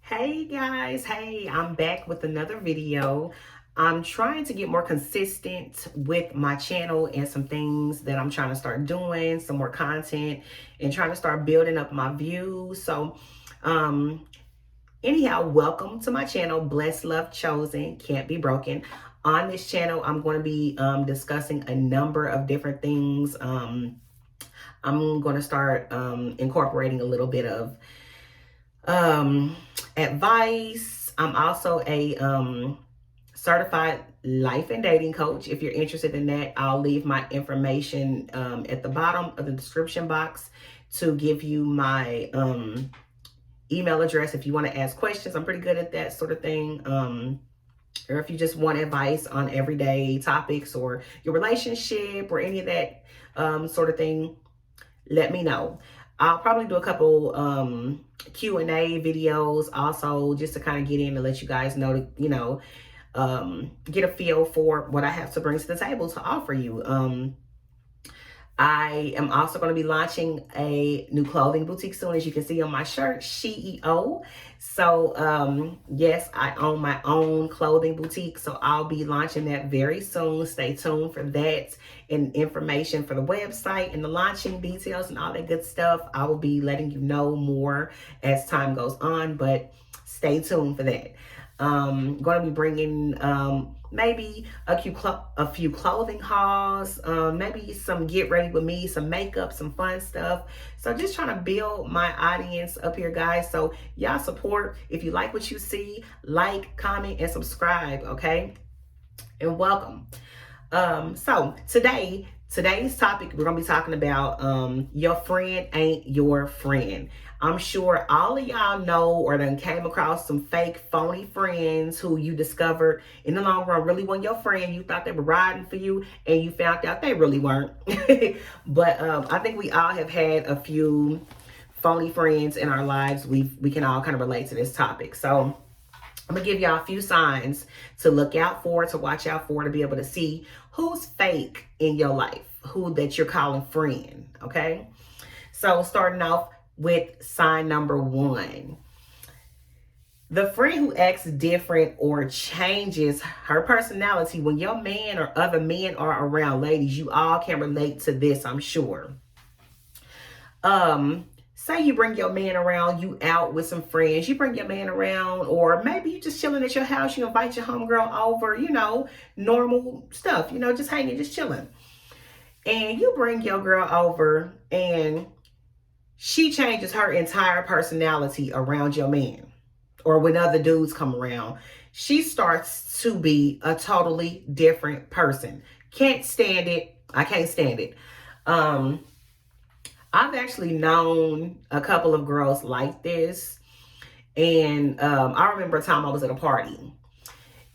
Hey guys, hey, I'm back with another video. I'm trying to get more consistent with my channel and some things that I'm trying to start doing, some more content and trying to start building up my views. Um, anyhow, welcome to my channel, Blessed Love Chosen, Can't Be Broken. On this channel, I'm going to be discussing a number of different things. I'm going to start incorporating a little bit of um advice. I'm also a certified life and dating coach. If you're interested in that, I'll leave my information at the bottom of the description box to give you my email address if you want to ask questions. I'm pretty good at that sort of thing. Or if you just want advice on everyday topics or your relationship or any of that sort of thing, let me know. I'll probably do a couple Q&A videos also, just to kind of get in and let you guys know, get a feel for what I have to bring to the table to offer you. I am also going to be launching a new clothing boutique soon, as you can see on my shirt, CEO. So, yes, I own my own clothing boutique, so I'll be launching that very soon. Stay tuned for that and information for the website and the launching details and all that good stuff. I will be letting you know more as time goes on, but stay tuned for that. Going to be bringing maybe a few clothing hauls, maybe some get ready with me, some makeup, some fun stuff. So just trying to build my audience up here, guys. So y'all support. If you like what you see, like, comment, and subscribe, okay? And welcome. So today's topic, we're gonna be talking about your friend ain't your friend. I'm sure all of y'all know or then came across some fake phony friends who you discovered in the long run really weren't your friend. You thought they were riding for you and you found out they really weren't. But I think we all have had a few phony friends in our lives. We can all kind of relate to this topic. So I'm gonna give y'all a few signs to look out for, to watch out for, to be able to see who's fake in your life, who that you're calling friend, okay? So starting off with sign number one. The friend who acts different or changes her personality when your man or other men are around. Ladies, you all can relate to this, I'm sure. Say you bring your man around, you out with some friends, you bring your man around, or maybe you just chilling at your house, you invite your homegirl over, normal stuff, just hanging, just chilling. And you bring your girl over and she changes her entire personality around your man. Or when other dudes come around, she starts to be a totally different person. Can't stand it. I can't stand it. I've actually known a couple of girls like this. And I remember a time I was at a party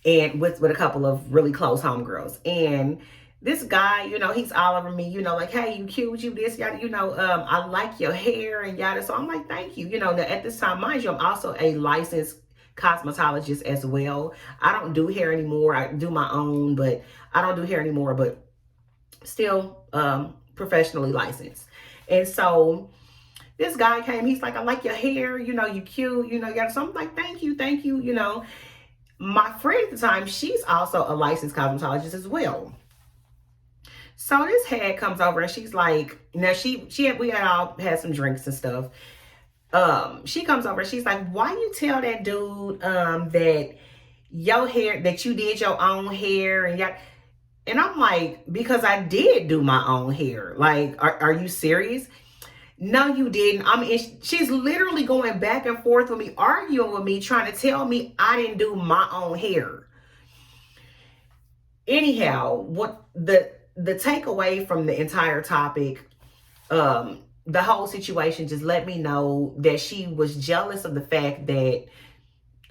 and with a couple of really close homegirls. And this guy, he's all over me, like, hey, you cute, you this, yada, I like your hair and yada. So I'm like, thank you. At this time, mind you, I'm also a licensed cosmetologist as well. I don't do hair anymore. I do my own, but I don't do hair anymore, but still professionally licensed. And so this guy came, he's like, I like your hair, you cute, so I'm like, thank you. My friend at the time, she's also a licensed cosmetologist as well. So this head comes over and she's like, now we had all had some drinks and stuff. She comes over, she's like, why you tell that dude that your hair, that you did your own hair and I'm like, because I did do my own hair. Like, are you serious? No, you didn't. I mean, she's literally going back and forth with me, arguing with me, trying to tell me I didn't do my own hair. Anyhow, what the takeaway from the entire topic, the whole situation just let me know that she was jealous of the fact that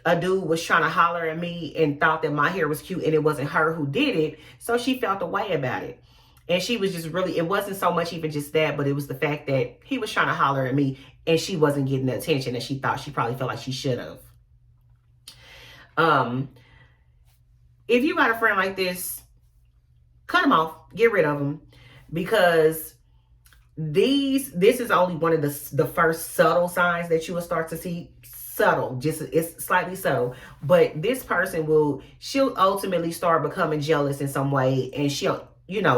a dude was trying to holler at me and thought that my hair was cute and it wasn't her who did it. So she felt a way about it. And she was just really, it wasn't so much even just that, but it was the fact that he was trying to holler at me and she wasn't getting the attention that she thought she probably felt like she should have. If you got a friend like this, cut them off, get rid of them, because This is only one of the first subtle signs that you will start to see. Subtle, just it's slightly subtle, but this person she'll ultimately start becoming jealous in some way, and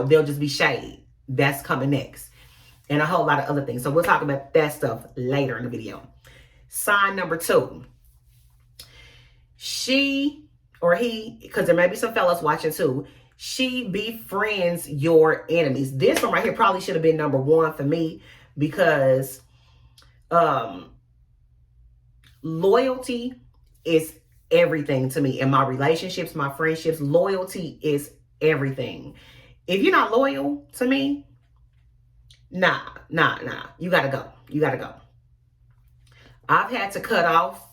they'll just be shade. That's coming next, and a whole lot of other things. So we'll talk about that stuff later in the video. Sign number 2. She or he, because there may be some fellas watching too, she befriends your enemies. This one right here probably should have been number 1 for me, because loyalty is everything to me in my relationships, my friendships. Loyalty is everything. If you're not loyal to me, nah. You gotta go. You gotta go. I've had to cut off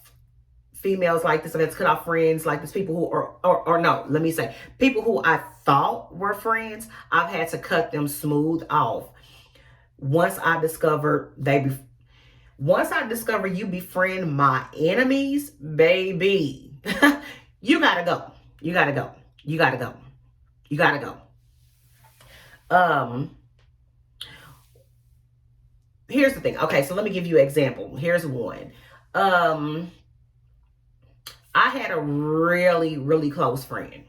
females like this. I've had to cut off friends like this. People who or no, let me say, people who I thought were friends, I've had to cut them smooth off. Once I discover you befriend my enemies, baby, you gotta go. You gotta go. You gotta go. You gotta go. Here's the thing. Okay, so let me give you an example. Here's one. I had a really, really close friend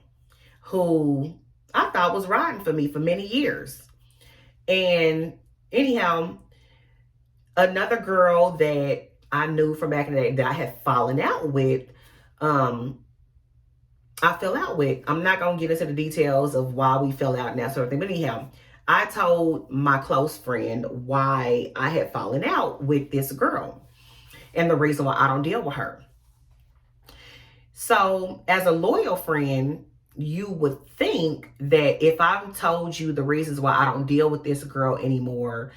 who I thought was riding for me for many years. And anyhow, another girl that I knew from back in the day that I had fallen out with, I fell out with. I'm not going to get into the details of why we fell out and that sort of thing. But anyhow, I told my close friend why I had fallen out with this girl and the reason why I don't deal with her. So as a loyal friend, you would think that if I've told you the reasons why I don't deal with this girl anymore,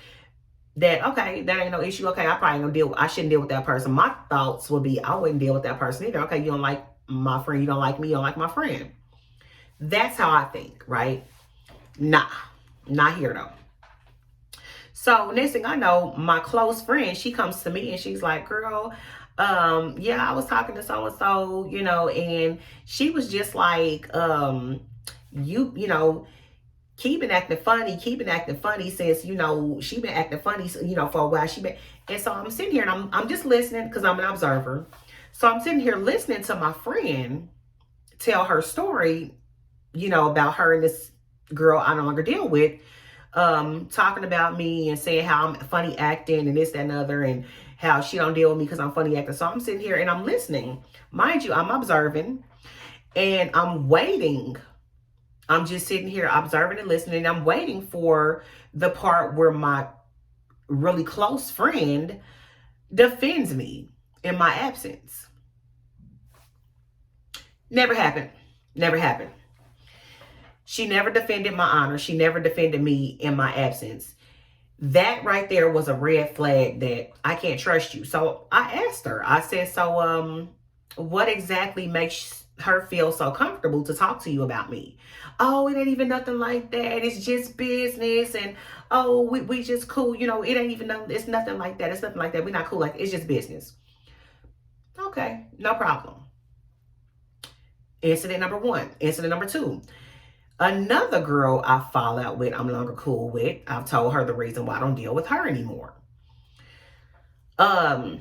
that, okay, that ain't no issue. Okay, I shouldn't deal with that person. My thoughts would be, I wouldn't deal with that person either. Okay, you don't like my friend, you don't like me, you don't like my friend. That's how I think, right? Nah, not here though. So next thing I know, my close friend, she comes to me and she's like, girl, yeah, I was talking to so-and-so, and she was just like, keep been acting funny since, she been acting funny, for a while. And so I'm sitting here and I'm just listening because I'm an observer. So I'm sitting here listening to my friend tell her story, about her and this girl I no longer deal with, talking about me and saying how I'm funny acting and this, that, and other, and how she don't deal with me because I'm funny acting. So I'm sitting here and I'm listening. Mind you, I'm observing and I'm waiting. I'm just sitting here observing and listening. And I'm waiting for the part where my really close friend defends me in my absence. Never happened. Never happened. She never defended my honor. She never defended me in my absence. That right there was a red flag that I can't trust you. So I asked her, I said, so what exactly makes her feel so comfortable to talk to you about me? Oh, it ain't even nothing like that. It's just business. And oh, we just cool. It ain't even nothing. It's nothing like that. It's nothing like that. We're not cool like that. It's just business. Okay, no problem. Incident number 1. Incident number 2. Another girl I fall out with, I'm no longer cool with. I've told her the reason why I don't deal with her anymore. I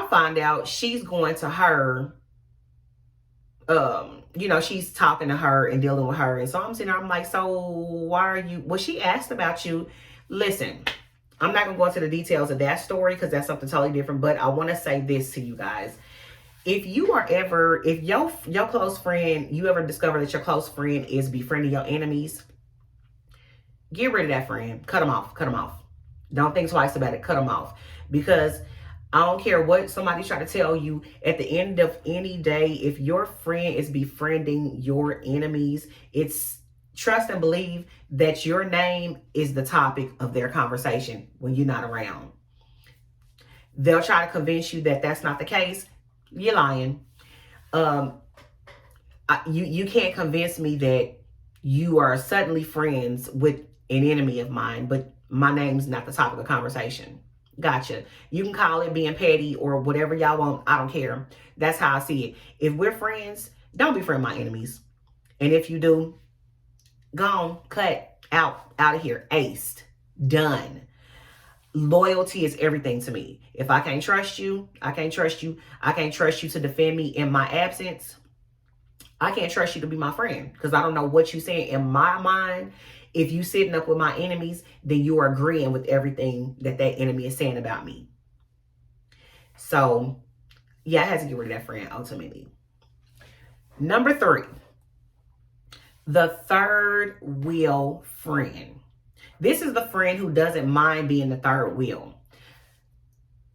find out she's going to her, she's talking to her and dealing with her. And so I'm sitting there, I'm like, so why are you, well, she asked about you. Listen, I'm not going to go into the details of that story because that's something totally different. But I want to say this to you guys. If your close friend, you ever discover that your close friend is befriending your enemies, get rid of that friend. Cut them off. Don't think twice about it. Cut them off. Because I don't care what somebody's trying to tell you. At the end of any day, if your friend is befriending your enemies, it's trust and believe that your name is the topic of their conversation when you're not around. They'll try to convince you that that's not the case. You're lying. You can't convince me that you are suddenly friends with an enemy of mine, but my name's not the topic of conversation. Gotcha. You can call it being petty or whatever y'all want. I don't care. That's how I see it. If we're friends, don't befriend my enemies. And if you do, go on, cut, out of here, aced. Done. Loyalty is everything to me. If I can't trust you, I can't trust you. I can't trust you to defend me in my absence. I can't trust you to be my friend because I don't know what you're saying. In my mind, if you sitting up with my enemies, then you are agreeing with everything that that enemy is saying about me. So, yeah, I had to get rid of that friend ultimately. Number 3, the third wheel friend. This is the friend who doesn't mind being the third wheel.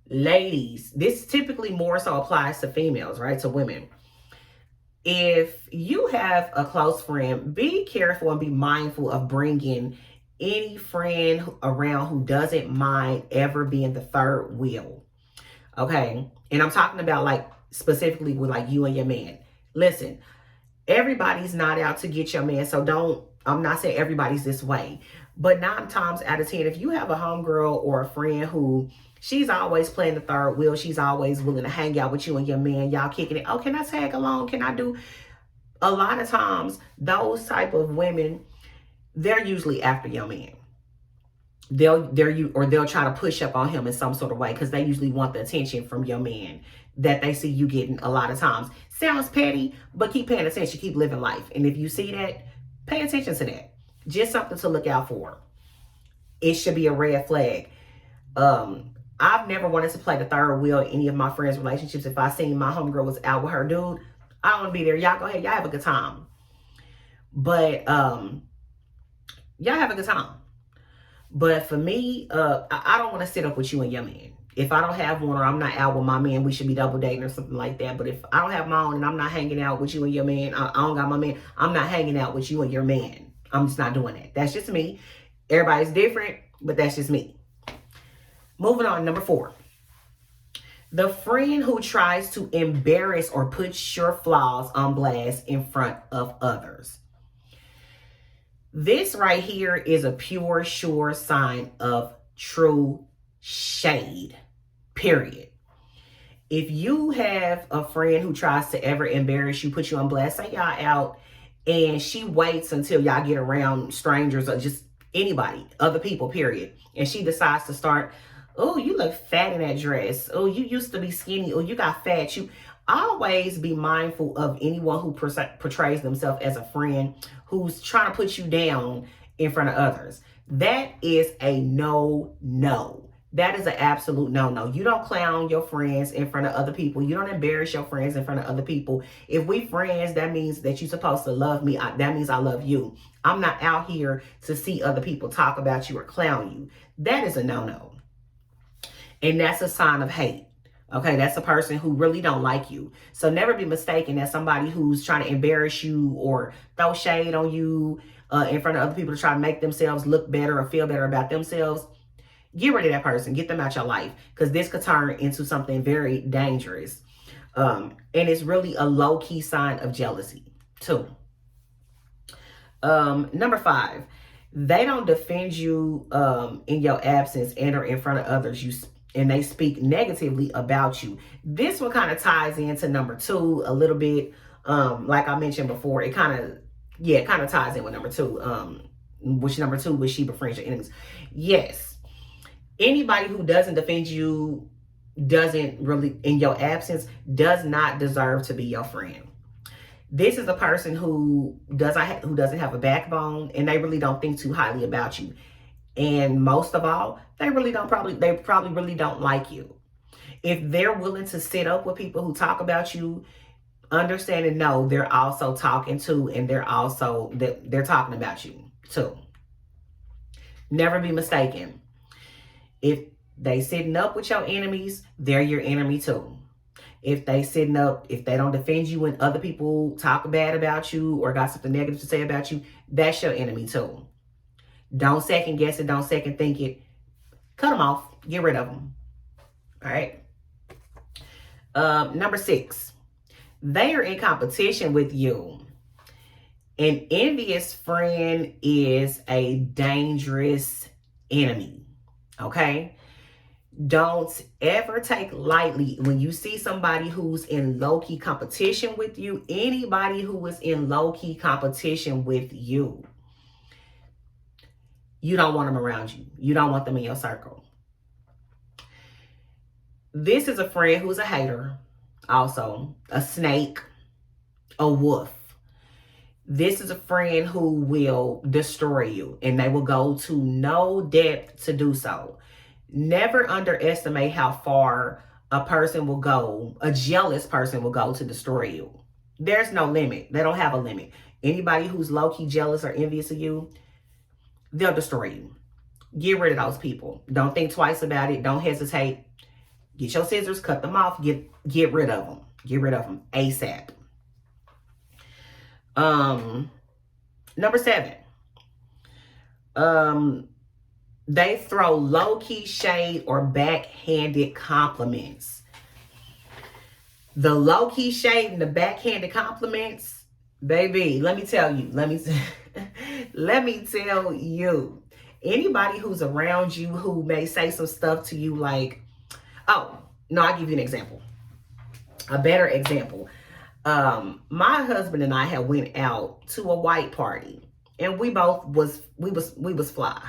Ladies, this typically more so applies to females, right? To women. If you have a close friend, be careful and be mindful of bringing any friend around who doesn't mind ever being the third wheel. Okay? And I'm talking about like specifically with like you and your man. Listen, everybody's not out to get your man, so I'm not saying everybody's this way. But 9 times out of 10, if you have a homegirl or a friend who she's always playing the third wheel, she's always willing to hang out with you and your man, y'all kicking it. Oh, can I tag along? Can I do? A lot of times, those type of women, they're usually after your man. They'll try to push up on him in some sort of way because they usually want the attention from your man that they see you getting a lot of times. Sounds petty, but keep paying attention, keep living life. And if you see that, pay attention to that. Just something to look out for. It should be a red flag. I've never wanted to play the third wheel in any of my friends' relationships. If I seen my homegirl was out with her dude, I don't want to be there. Y'all go ahead, y'all have a good time. But y'all have a good time. But for me, I don't want to sit up with you and your man. If I don't have one or I'm not out with my man, we should be double dating or something like that. But if I don't have my own and I'm not hanging out with you and your man, I don't got my man, I'm not hanging out with you and your man. I'm just not doing that. That's just me. Everybody's different, but that's just me. Moving on, number 4. The friend who tries to embarrass or put your flaws on blast in front of others. This right here is a pure, sure sign of true shade, period. If you have a friend who tries to ever embarrass you, put you on blast, say y'all out, and she waits until y'all get around strangers or just anybody, other people, period, and she decides to start, oh, you look fat in that dress. Oh, you used to be skinny. Oh, you got fat. You always be mindful of anyone who portrays themselves as a friend who's trying to put you down in front of others. That is a no. That is an absolute no. You don't clown your friends in front of other people. You don't embarrass your friends in front of other people. If we friends, that means that you're supposed to love me. That means I love you. I'm not out here to see other people talk about you or clown you. That is a no. And that's a sign of hate. Okay, that's a person who really don't like you. So never be mistaken as somebody who's trying to embarrass you or throw shade on you in front of other people to try to make themselves look better or feel better about themselves. Get rid of that person. Get them out your life because this could turn into something very dangerous. And it's really a low-key sign of jealousy, too. Number 5, they don't defend you in your absence and or in front of others. And they speak negatively about you. This one kind of ties into number 2 a little bit. Like I mentioned before, it kind of ties in with number 2. Which number 2 was she befriends your enemies. Yes. Anybody who doesn't defend you, doesn't really, in your absence, does not deserve to be your friend. This is a person who doesn't have a backbone, and they really don't think too highly about you. And most of all, they probably really don't like you. If they're willing to sit up with people who talk about you, understand and know they're also talking to, and they're talking about you too. Never be mistaken. If they sitting up with your enemies, they're your enemy too. If they don't defend you when other people talk bad about you or got something negative to say about you, that's your enemy too. Don't second guess it. Don't second think it. Cut them off. Get rid of them. All right. Number 6. They are in competition with you. An envious friend is a dangerous enemy. Okay. Don't ever take lightly when you see somebody who's in low-key competition with you. Anybody who is in low-key competition with you. you don't want them around you. You don't want them in your circle. This is a friend who's a hater, also a snake, a wolf. This is a friend who will destroy you, and they will go to no depth to do so. Never underestimate how far a person will go, a jealous person will go to destroy you. There's no limit. They don't have a limit. Anybody who's low-key jealous or envious of you, they'll destroy you. Get rid of those people. Don't think twice about it. Don't hesitate. Get your scissors, cut them off, get rid of them. Get rid of them ASAP. Number 7. They throw low-key shade or backhanded compliments. The low-key shade and the backhanded compliments, baby, let me tell you. Let me tell you. Anybody who's around you who may say some stuff to you like, oh, no, I'll give you an example. A better example. My husband and I had went out to a white party, and we both was fly.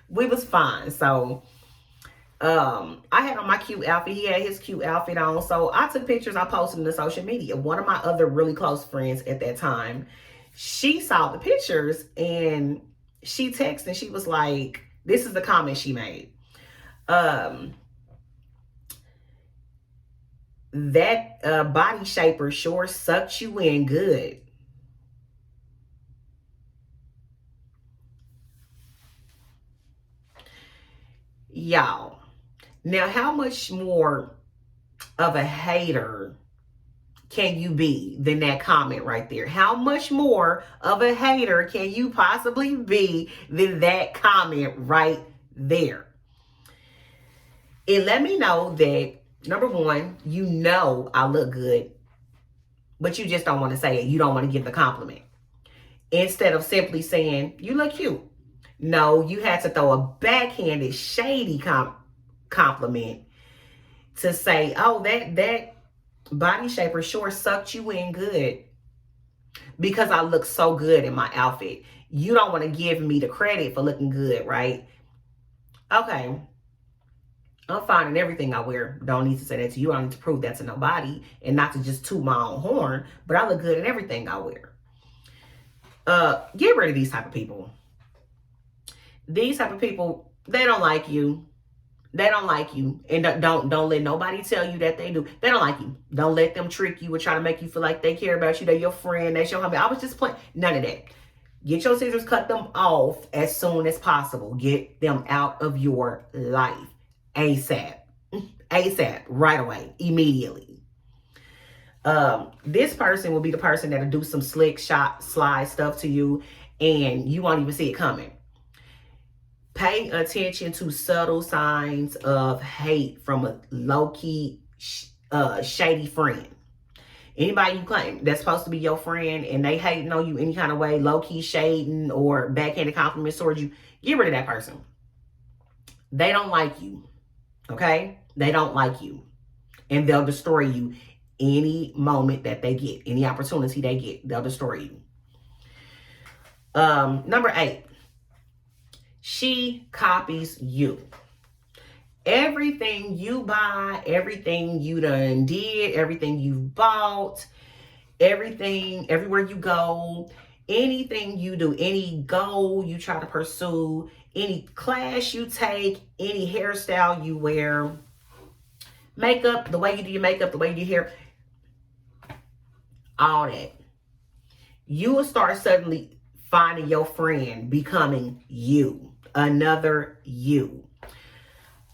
We was fine. So I had on my cute outfit. He had his cute outfit on. So I took pictures. I posted them to social media. One of my other really close friends at that time, she saw the pictures and she texted and she was like, this is the comment she made. That body shaper sure sucked you in good. Y'all, now how much more of a hater can you be than that comment right there? How much more of a hater can you possibly be than that comment right there? It let me know that, number one, you know I look good, but you just don't want to say it. You don't want to give the compliment. Instead of simply saying, you look cute. No, you had to throw a backhanded, shady compliment to say, oh, that body shaper sure sucked you in good because I look so good in my outfit. You don't want to give me the credit for looking good, right? Okay. I'm fine in everything I wear. Don't need to say that to you. I don't need to prove that to nobody, and not to just toot my own horn, but I look good in everything I wear. Get rid of these type of people. These type of people, they don't like you. They don't like you. And don't let nobody tell you that they do. They don't like you. Don't let them trick you or try to make you feel like they care about you. They're your friend. That's your homie. I was just playing. None of that. Get your scissors, cut them off as soon as possible. Get them out of your life. ASAP. ASAP. Right away. Immediately. This person will be the person that'll do some slick shot slide stuff to you and you won't even see it coming. Pay attention to subtle signs of hate from a low-key, shady friend. Anybody you claim that's supposed to be your friend and they hating on you any kind of way, low-key shading or backhanded compliments towards you, get rid of that person. They don't like you, okay? They don't like you. And they'll destroy you any moment that they get, any opportunity they get, they'll destroy you. Number 8. She copies you. Everything you buy, everything you done did, everything you've bought, everything, everywhere you go, anything you do, any goal you try to pursue, any class you take, any hairstyle you wear, makeup, the way you do your makeup, the way you do your hair, all that. You will start suddenly finding your friend becoming you. Another you.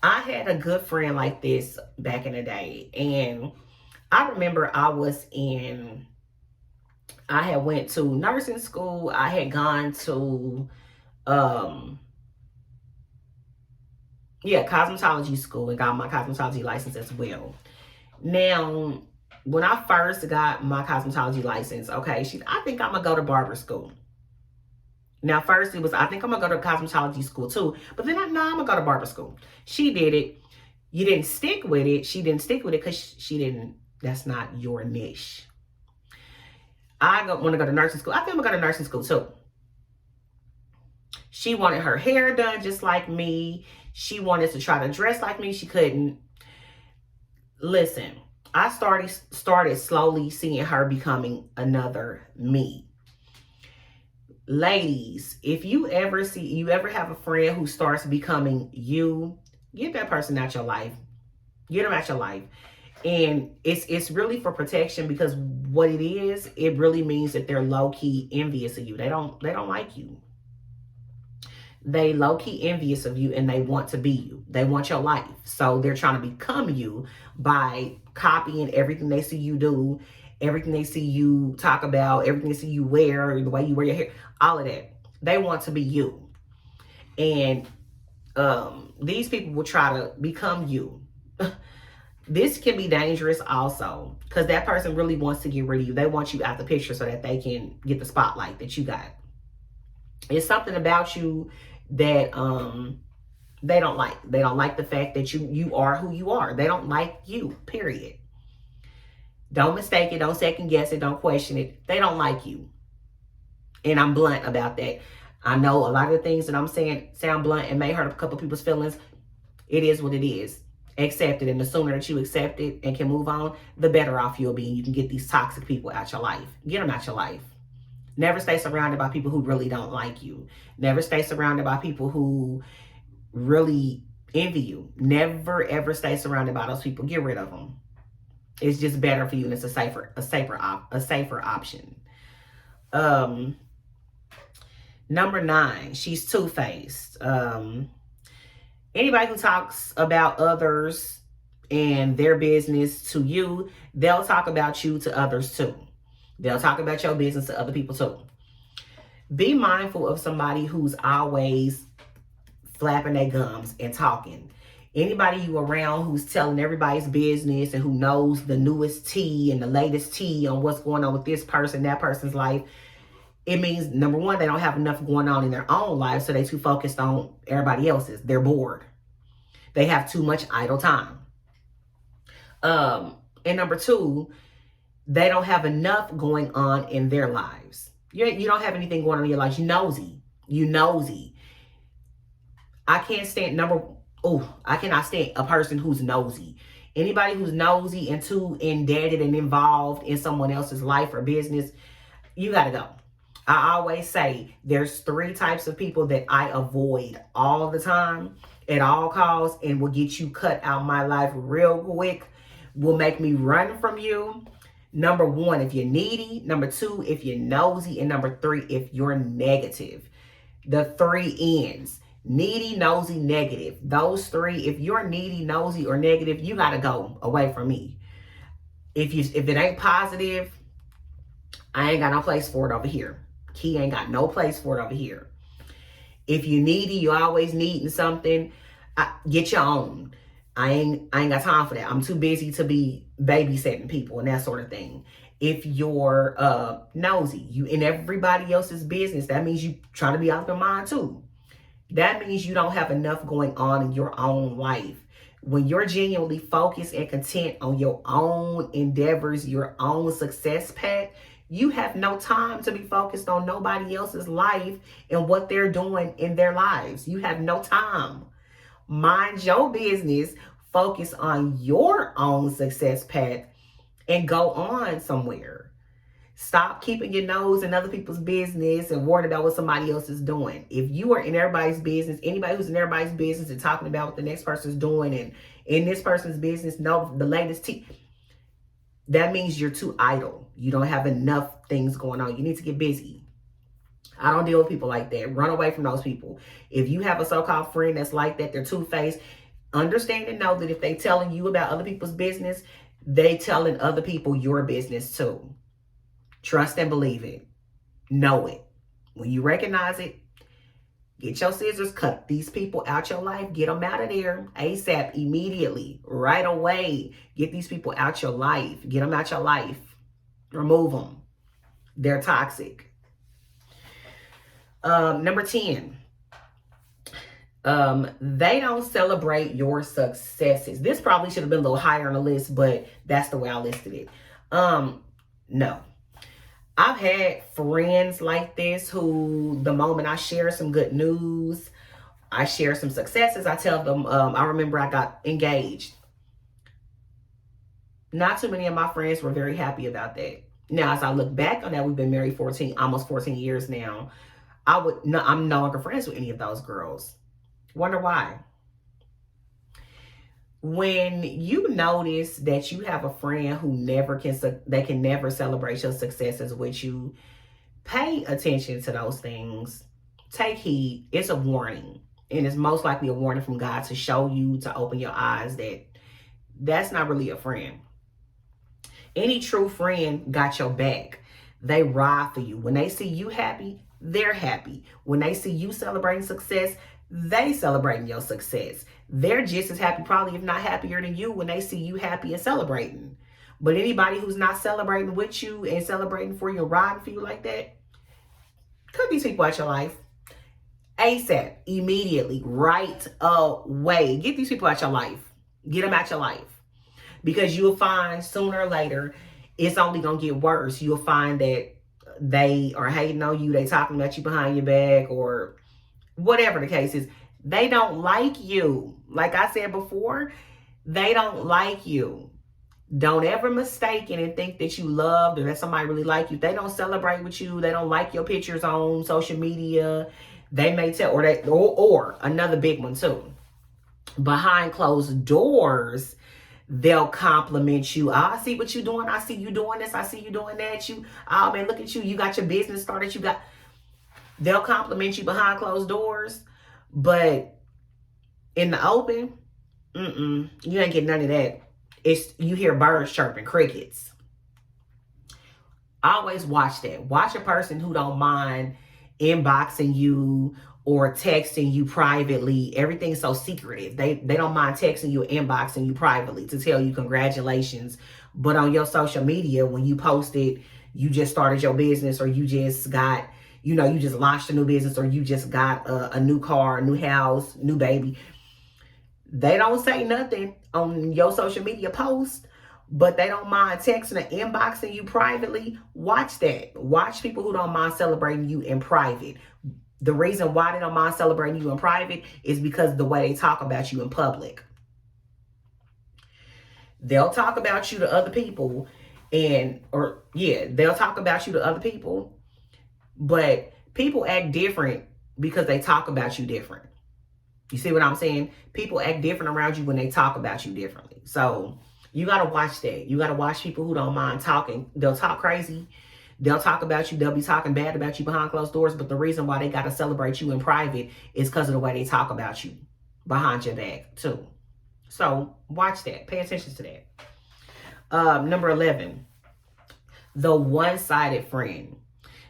I had a good friend like this back in the day, and I remember I had went to nursing school. I had gone to cosmetology school and got my cosmetology license as well. Now, when I first got my cosmetology license, okay, I think I'm gonna go to barber school. Now, first it was, I think I'm going to go to cosmetology school too. But then I'm going to go to barber school. She did it. You didn't stick with it. She didn't stick with it because that's not your niche. I want to go to nursing school. I think I'm going to go to nursing school too. She wanted her hair done just like me. She wanted to try to dress like me. She couldn't. Listen, I started slowly seeing her becoming another me. Ladies, if you ever have a friend who starts becoming you, get that person out your life. Get them out your life. And it's really for protection, because what it is, it really means that they're low-key envious of you. They don't like you. They low-key envious of you, and they want to be you. They want your life. So they're trying to become you by copying everything they see you do, everything they see you talk about, everything they see you wear, the way you wear your hair, all of that. They want to be you. And these people will try to become you. This can be dangerous also, because that person really wants to get rid of you. They want you out the picture so that they can get the spotlight that you got. It's something about you that they don't like. They don't like the fact that you are who you are. They don't like you, period. Don't mistake it. Don't second guess it. Don't question it. They don't like you. And I'm blunt about that. I know a lot of the things that I'm saying sound blunt and may hurt a couple people's feelings. It is what it is. Accept it. And the sooner that you accept it and can move on, the better off you'll be. And you can get these toxic people out your life. Get them out your life. Never stay surrounded by people who really don't like you. Never stay surrounded by people who really envy you. Never, ever stay surrounded by those people. Get rid of them. It's just better for you, and it's a safer option. Number 9, she's two-faced. Anybody who talks about others and their business to you, they'll talk about you to others too. They'll talk about your business to other people too. Be mindful of somebody who's always flapping their gums and talking. Anybody you around who's telling everybody's business and who knows the newest tea and the latest tea on what's going on with this person, that person's life, it means, number one, they don't have enough going on in their own life, so they're too focused on everybody else's. They're bored. They have too much idle time. And number 2, they don't have enough going on in their lives. You don't have anything going on in your life. You nosy. I cannot stand a person who's nosy. Anybody who's nosy and too indebted and involved in someone else's life or business, you gotta go. I always say there's 3 types of people that I avoid all the time at all costs and will get you cut out my life real quick, will make me run from you. Number 1, if you're needy. Number 2, if you're nosy. And number 3, if you're negative. The 3 N's. Needy, nosy, negative. Those 3, if you're needy, nosy, or negative, you gotta go away from me. If it ain't positive, I ain't got no place for it over here. Key ain't got no place for it over here. If you needy, you always needing something, get your own. I ain't got time for that. I'm too busy to be babysitting people and that sort of thing. If you're nosy, you in everybody else's business, that means you trying to be out of your mind too. That means you don't have enough going on in your own life. When you're genuinely focused and content on your own endeavors, your own success path, you have no time to be focused on nobody else's life and what they're doing in their lives. You have no time. Mind your business, focus on your own success path, and go on somewhere. Stop keeping your nose in other people's business and worrying about what somebody else is doing. If you are in everybody's business, anybody who's in everybody's business and talking about what the next person's doing and in this person's business, know the latest tea, that means you're too idle. You don't have enough things going on. You need to get busy. I don't deal with people like that. Run away from those people. If you have a so-called friend that's like that, they're two-faced, understand and know that if they telling you about other people's business, they telling other people your business too. Trust and believe it. Know it. When you recognize it, get your scissors, cut these people out your life. Get them out of there ASAP, immediately, right away. Get these people out your life. Get them out your life. Remove them. They're toxic. Number 10. They don't celebrate your successes. This probably should have been a little higher on the list, but that's the way I listed it. No. I've had friends like this who, the moment I share some good news, I share some successes, I tell them, I remember I got engaged. Not too many of my friends were very happy about that. Now, as I look back on that, we've been married almost 14 years now. I'm no longer friends with any of those girls. Wonder why? When you notice that you have a friend who that can never celebrate your successes with you, pay attention to those things. Take heed. It's a warning. And it's most likely a warning from God to show you, to open your eyes that that's not really a friend. Any true friend got your back. They ride for you. When they see you happy, they're happy. When they see you celebrating success, they celebrating your success. They're just as happy, probably if not happier than you, when they see you happy and celebrating. But anybody who's not celebrating with you and celebrating for you and riding for you like that, cut these people out your life. ASAP, immediately, right away. Get these people out your life. Get them out your life. Because you'll find sooner or later, it's only going to get worse. You'll find that they are hating on you. They talking about you behind your back, or whatever the case is. They don't like you. Like I said before, they don't like you. Don't ever mistake it and think that you loved or that somebody really like you. They don't celebrate with you. They don't like your pictures on social media. They may tell, or another big one too. Behind closed doors, they'll compliment you. Oh, I see what you're doing. I see you doing this. I see you doing that. Oh man, look at you. You got your business started. They'll compliment you behind closed doors, but in the open, you ain't get none of that. You hear birds chirping, crickets. Always watch that. Watch a person who don't mind inboxing you or texting you privately. Everything's so secretive. They don't mind texting you, inboxing you privately to tell you congratulations. But on your social media, when you posted, you just started your business, or you just got, you just launched a new business, or you just got a new car, a new house, new baby. They don't say nothing on your social media post, but they don't mind texting or inboxing you privately. Watch that. Watch people who don't mind celebrating you in private. The reason why they don't mind celebrating you in private is because the way they talk about you in public. They'll talk about you to other people, they'll talk about you to other people, but people act different because they talk about you different. You see what I'm saying? People act different around you when they talk about you differently. So you got to watch that. You got to watch people who don't mind talking. They'll talk crazy. They'll talk about you. They'll be talking bad about you behind closed doors. But the reason why they got to celebrate you in private is because of the way they talk about you behind your back too. So watch that. Pay attention to that. Number 11, the one-sided friend.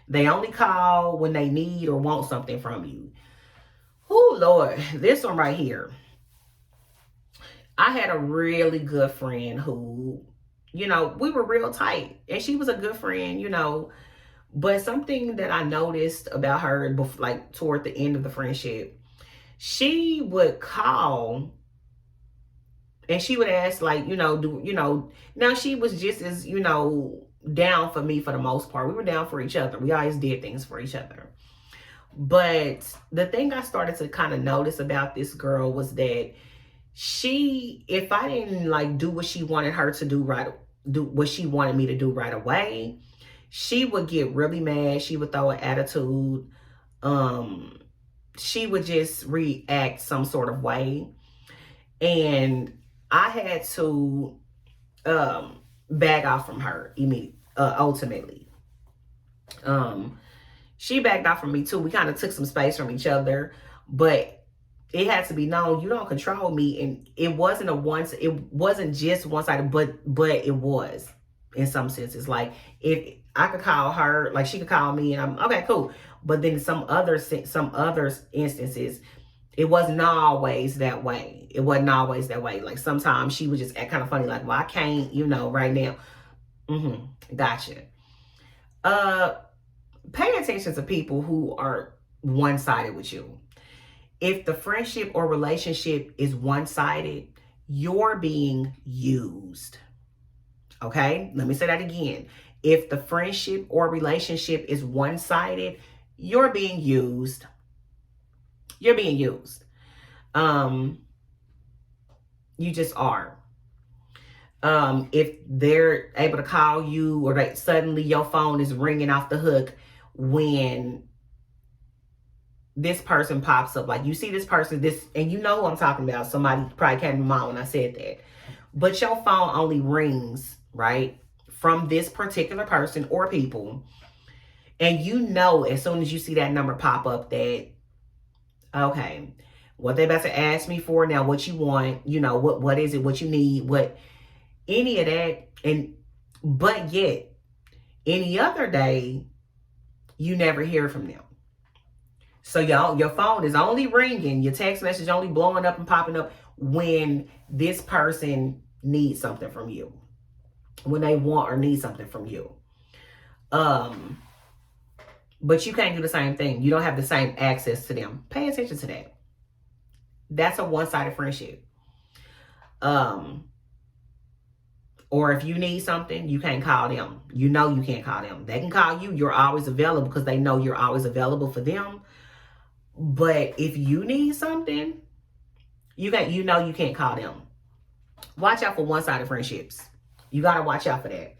They only call when they need or want something from you. Oh, Lord, this one right here. I had a really good friend who, we were real tight, and she was a good friend, but something that I noticed about her, like toward the end of the friendship, she would call and she would ask, like, now she was just as, down for me for the most part. We were down for each other. We always did things for each other. But the thing I started to kind of notice about this girl was that if I didn't like do what she wanted her to do what she wanted me to do right away, she would get really mad. She would throw an attitude. She would just react some sort of way. And I had to back off from her ultimately. She backed off from me too. We kind of took some space from each other, but it had to be known, you don't control me. And it wasn't just one-sided, but it was in some senses. Like, if I could call her, like she could call me, and I'm okay, cool. But then some other instances, it wasn't always that way. It wasn't always that way. Like, sometimes she would just act kind of funny, like, well, I can't, right now. Gotcha. Pay attention to people who are one-sided with you. If the friendship or relationship is one-sided, you're being used. Okay? Let me say that again. If the friendship or relationship is one-sided, you're being used. You're being used. You just are. If they're able to call you, or like suddenly your phone is ringing off the hook when this person pops up, like you see this person, and you know who I'm talking about. Somebody probably came to mind when I said that. But your phone only rings, right, from this particular person or people. And you know, as soon as you see that number pop up, that, okay, what they about to ask me for now, what you want, what is it, what you need, what, any of that. But yet, any other day, you never hear from them. So your phone is only ringing, your text message only blowing up and popping up when this person needs something from you, when they want or need something from you. But you can't do the same thing. You don't have the same access to them. Pay attention to that. That's a one-sided friendship. Or if you need something, you can't call them. You know you can't call them. They can call you. You're always available because they know you're always available for them. But if you need something, you can't call them. Watch out for one-sided friendships. You got to watch out for that.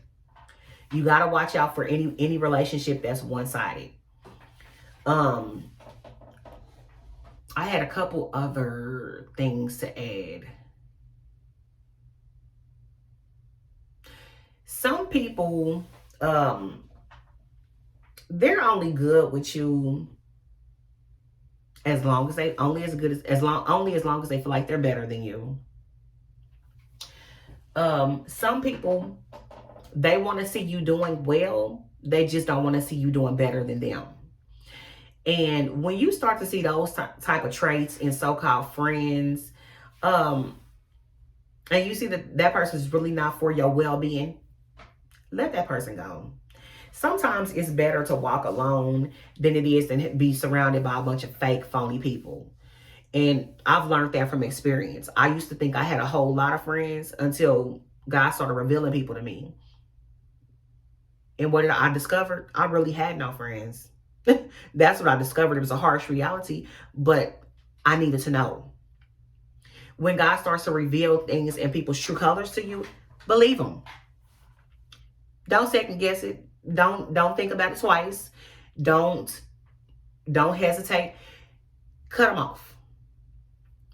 You got to watch out for any relationship that's one-sided. I had a couple other things to add. Some people, they're only good with you as long as they only as long as they feel like they're better than you. Some people, they want to see you doing well. They just don't want to see you doing better than them. And when you start to see those type of traits in so-called friends, and you see that person is really not for your well-being, let that person go. Sometimes it's better to walk alone than it is to be surrounded by a bunch of fake, phony people. And I've learned that from experience. I used to think I had a whole lot of friends until God started revealing people to me. And what did I discover? I really had no friends. That's what I discovered. It was a harsh reality, but I needed to know. When God starts to reveal things and people's true colors to you, believe them. Don't second guess it. Don't think about it twice. Don't hesitate. Cut them off.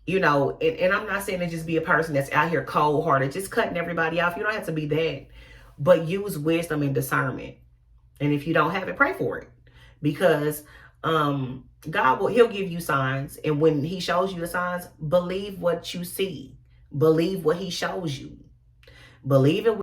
And I'm not saying to just be a person that's out here cold-hearted, just cutting everybody off. You don't have to be that. But use wisdom and discernment. And if you don't have it, pray for it. Because he'll give you signs. And when he shows you the signs, believe what you see. Believe what he shows you. Believe it.